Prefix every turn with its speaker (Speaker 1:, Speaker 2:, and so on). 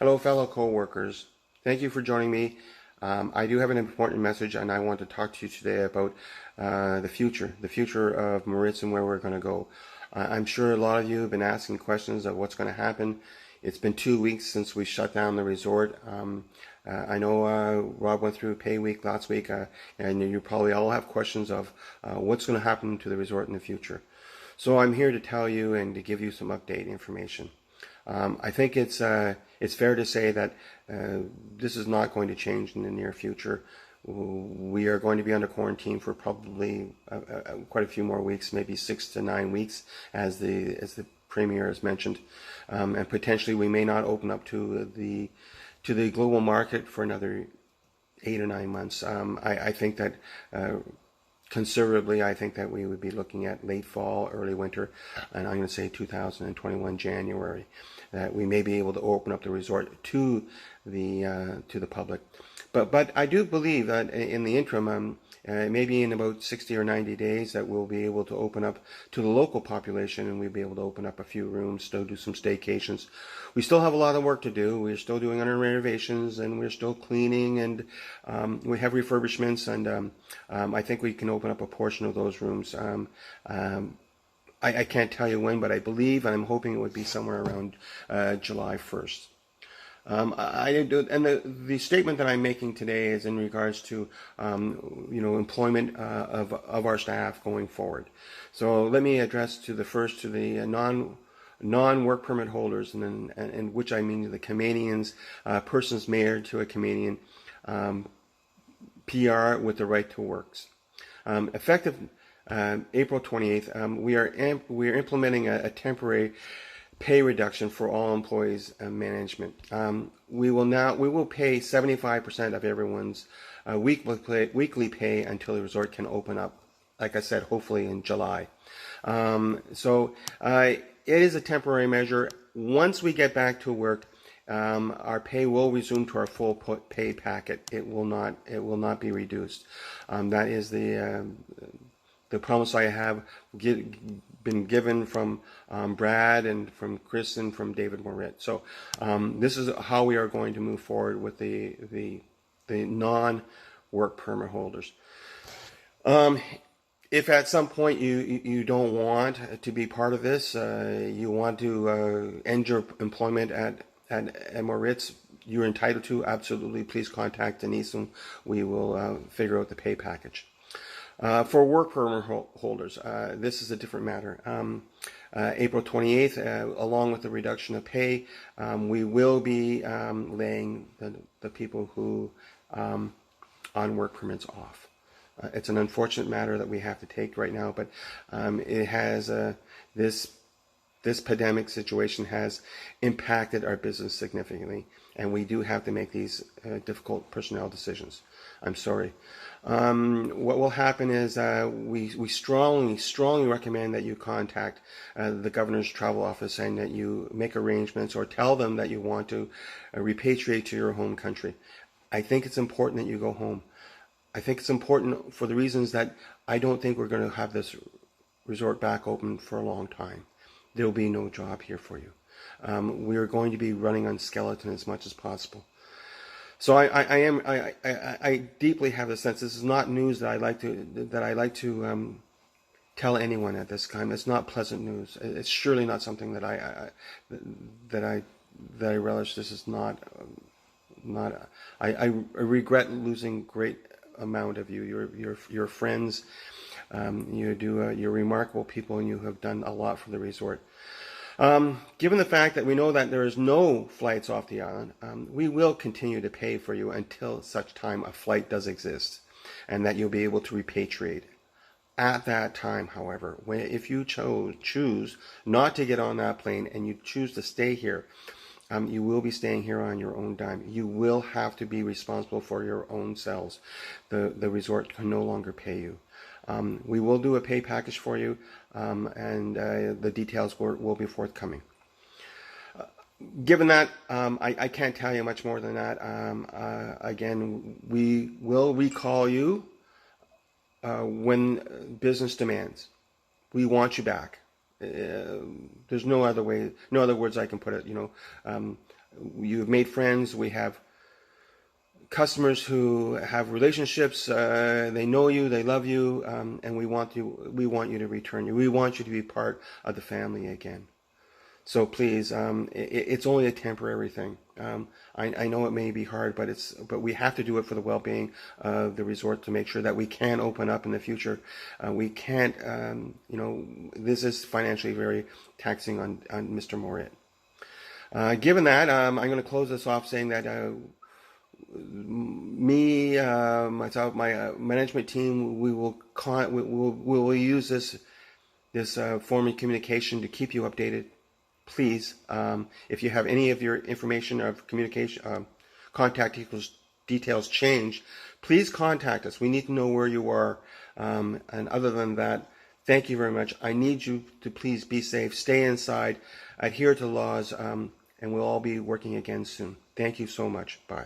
Speaker 1: Hello, fellow co-workers. Thank you for joining me. I do have an important message, and I want to talk to you today about the future of Morritts and where we're going to go. I'm sure a lot of you have been asking questions of what's going to happen. It's been 2 weeks since we shut down the resort. I know Rob went through pay week last week, and you probably all have questions of what's going to happen to the resort in the future. So I'm here to tell you and to give you some update information. I think it's fair to say that this is not going to change in the near future. We are going to be under quarantine for probably quite a few more weeks, maybe 6 to 9 weeks, as the Premier has mentioned, and potentially we may not open up to the global market for another 8 or 9 months. I think that. Conservatively, I think that we would be looking at late fall, early winter, and I'm going to say 2021 January, that we may be able to open up the resort to the public. But I do believe that in the interim, maybe in about 60 or 90 days, that we'll be able to open up to the local population, and we'll be able to open up a few rooms, still do some staycations. We still have a lot of work to do. We're still doing our renovations, and we're still cleaning, and we have refurbishments, and I think we can open up a portion of those rooms. I can't tell you when, but I believe, and I'm hoping it would be somewhere around July 1st. The statement that I'm making today is in regards to employment of our staff going forward. So let me address to the non-work permit holders, and which I mean the Canadians, persons married to a Canadian, PR with the right to works. Effective April 28th, we are implementing a temporary pay reduction for all employees and management. We will pay 75% of everyone's weekly pay until the resort can open up. Like I said, hopefully in July. It is a temporary measure. Once we get back to work, our pay will resume to our full pay packet. It will not be reduced. That is the promise I have been given from Brad and from Chris and from David Morritt. So this is how we are going to move forward with the non-work permit holders. If at some point you don't want to be part of this, you want to end your employment at Morritts, you're entitled to. Absolutely, please contact Denise and we will figure out the pay package. For work permit holders, this is a different matter. April 28th, along with the reduction of pay, we will be laying the people who on work permits off. It's an unfortunate matter that we have to take right now, but it has this pandemic situation has impacted our business significantly, and we do have to make these difficult personnel decisions. I'm sorry. What will happen is we strongly recommend that you contact the governor's travel office and that you make arrangements or tell them that you want to repatriate to your home country. I think it's important that you go home. I think it's important for the reasons that I don't think we're going to have this resort back open for a long time. There will be no job here for you. We are going to be running on skeleton as much as possible. So I deeply have the sense this is not news that I like to tell anyone at this time. It's not pleasant news. It's surely not something that I relish. This is not. I regret losing great amount of you. You're friends. You're remarkable people, and you have done a lot for the resort. Given the fact that we know that there is no flights off the island, we will continue to pay for you until such time a flight does exist, and that you'll be able to repatriate. At that time, however, if you choose not to get on that plane and you choose to stay here, you will be staying here on your own dime. You will have to be responsible for your own selves. The resort can no longer pay you. We will do a pay package for you, and the details will be forthcoming. Given that, I can't tell you much more than that. Again, we will recall you when business demands. We want you back. there's no other way, no other words I can put it. You've made friends. We have customers who have relationships. They know you, they love you, and we want you. We want you to return. We want you to be part of the family again. So please, it's only a temporary thing. I know it may be hard, but we have to do it for the well-being of the resort to make sure that we can open up in the future. We can't, this is financially very taxing on Mr. Morritt. Given that, I'm going to close this off saying that myself, my management team, we will use this form of communication to keep you updated. Please, if you have any of your information of communication, contact details change, please contact us. We need to know where you are. And other than that, thank you very much. I need you to please be safe, stay inside, adhere to laws, and we'll all be working again soon. Thank you so much. Bye.